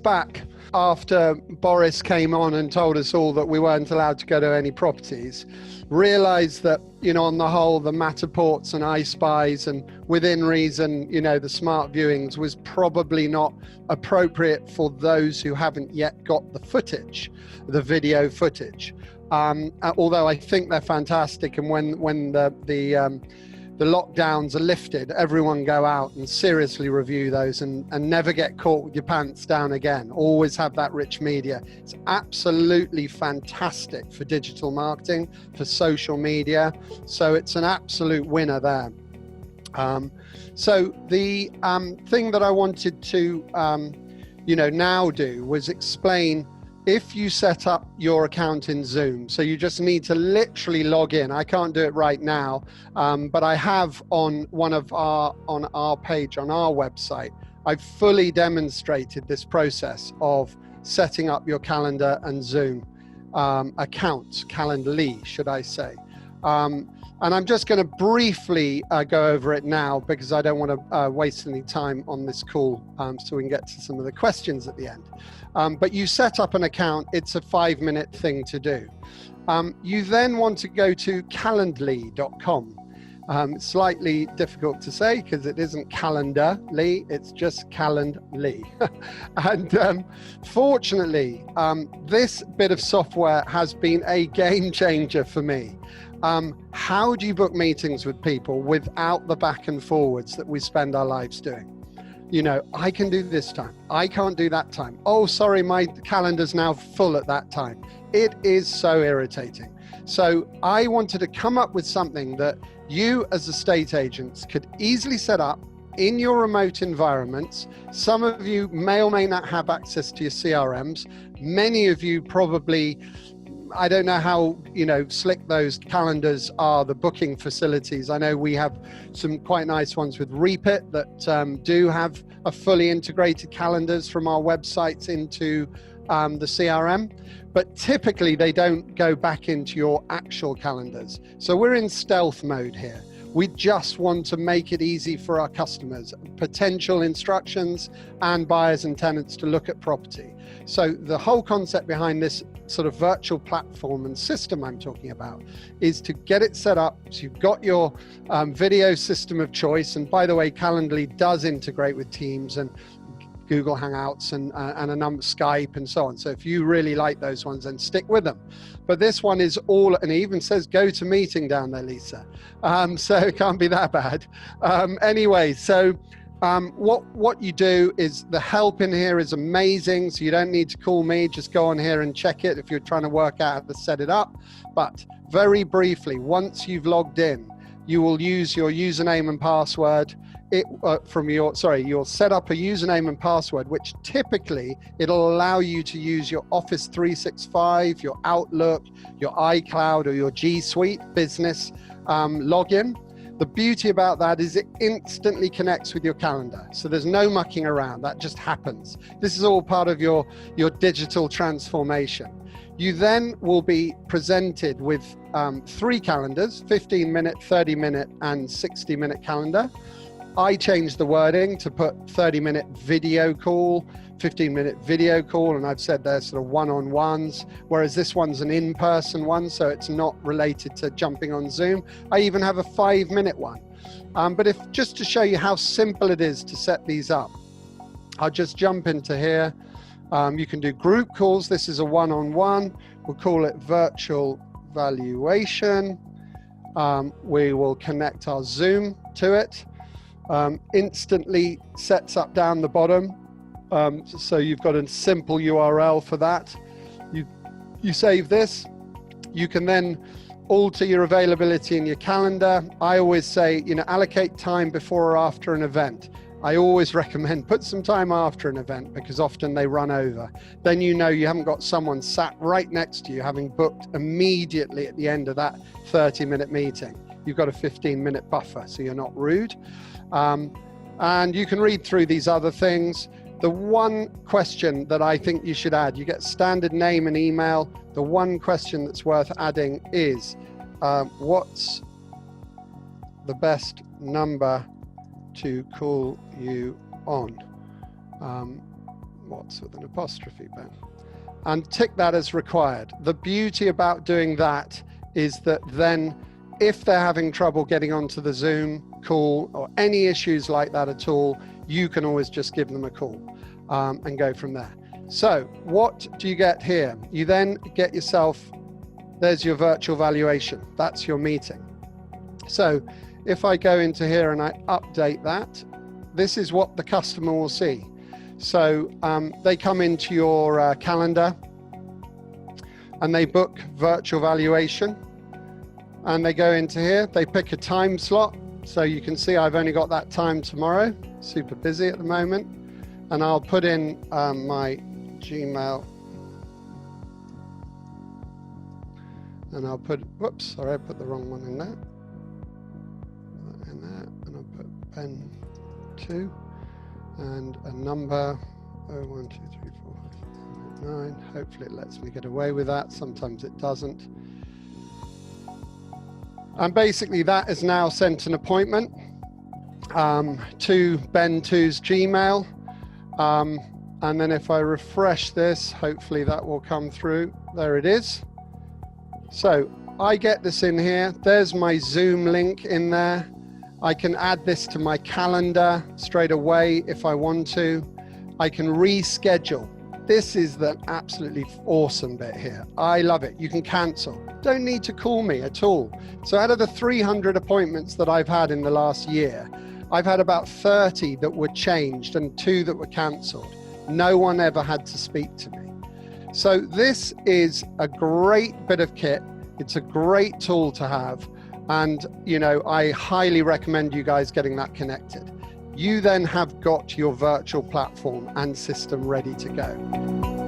back after Boris came on and told us all that we weren't allowed to go to any properties, realized that, you know, on the whole, the Matterports and I Spies and within reason, you know, the smart viewings was probably not appropriate for those who haven't yet got the footage, the video footage. Although I think they're fantastic, and when the lockdowns are lifted, everyone go out and seriously review those and never get caught with your pants down again. Always have that rich media. It's absolutely fantastic for digital marketing, for social media. So it's an absolute winner there. So the thing that I wanted to, now do was explain, if you set up your account in Zoom, so you just need to literally log in. I can't do it right now, but I have on our page on our website, I've fully demonstrated this process of setting up your calendar and Zoom account, Calendly, should I say. And I'm just going to briefly go over it now because I don't want to waste any time on this call, so we can get to some of the questions at the end. But you set up an account, it's a 5-minute thing to do. You then want to go to calendly.com. It's slightly difficult to say because it isn't Calendarly, it's just Calendly. And fortunately, this bit of software has been a game changer for me. How do you book meetings with people without the back and forwards that we spend our lives doing? You know, I can do this time, I can't do that time. Oh, sorry, my calendar's now full at that time. It is so irritating. So I wanted to come up with something that you as estate agents could easily set up in your remote environments. Some of you may or may not have access to your CRMs. Many of you probably, I don't know how, slick those calendars are, the booking facilities. I know we have some quite nice ones with Reapit that do have a fully integrated calendars from our websites into the CRM, but typically they don't go back into your actual calendars. So we're in stealth mode here. We just want to make it easy for our customers, potential instructions and buyers and tenants to look at property. So the whole concept behind this sort of virtual platform and system I'm talking about is to get it set up so you've got your video system of choice. And by the way, Calendly does integrate with Teams and Google Hangouts and a number, Skype and so on. So if you really like those ones, then stick with them. But this one is all, and it even says go to meeting down there, Lisa. So it can't be that bad. Anyway, so what you do is the help in here is amazing. So you don't need to call me, just go on here and check it if you're trying to work out how to set it up. But very briefly, once you've logged in, you will use your username and password. You'll set up a username and password, which typically it'll allow you to use your Office 365, your Outlook, your iCloud, or your G Suite business login. The beauty about that is it instantly connects with your calendar. So there's no mucking around, that just happens. This is all part of your digital transformation. You then will be presented with 3 calendars, 15-minute, 30-minute, and 60-minute calendar. I changed the wording to put 30-minute video call, 15-minute video call, and I've said they're sort of one-on-ones, whereas this one's an in-person one, so it's not related to jumping on Zoom. I even have a 5-minute one. But just to show you how simple it is to set these up, I'll just jump into here. You can do group calls. This is a one-on-one. We'll call it virtual valuation. We will connect our Zoom to it. Instantly sets up down the bottom. So you've got a simple URL for that. You save this. You can then alter your availability in your calendar. I always say, allocate time before or after an event. I always recommend put some time after an event because often they run over. Then you haven't got someone sat right next to you having booked immediately at the end of that 30-minute meeting. You've got a 15-minute buffer, so you're not rude. And you can read through these other things. The one question that I think you should add, you get standard name and email. The one question that's worth adding is, what's the best number to call you on? Watts with an apostrophe, Ben. And tick that as required. The beauty about doing that is that then if they're having trouble getting onto the Zoom call or any issues like that at all, you can always just give them a call and go from there. So what do you get here? You then get yourself, there's your virtual valuation. That's your meeting. So if I go into here and I update that, this is what the customer will see. So they come into your calendar and they book virtual valuation, and they go into here, they pick a time slot. So you can see I've only got that time tomorrow, super busy at the moment. And I'll put in my Gmail, and I'll put, whoops, sorry, I put the wrong one in there. In there, and I'll put pen 2. And a number 1 2 3 4 5 6 7 8 9. Hopefully it lets me get away with that. Sometimes it doesn't. And basically that has now sent an appointment to Ben 2's Gmail. And then if I refresh this, hopefully that will come through. There it is. So I get this in here. There's my Zoom link in there. I can add this to my calendar straight away if I want to. I can reschedule. This is the absolutely awesome bit here. I love it. You can cancel. Don't need to call me at all. So out of the 300 appointments that I've had in the last year, I've had about 30 that were changed and 2 that were cancelled. No one ever had to speak to me. So this is a great bit of kit. It's a great tool to have. And, you know, I highly recommend you guys getting that connected. You then have got your virtual platform and system ready to go.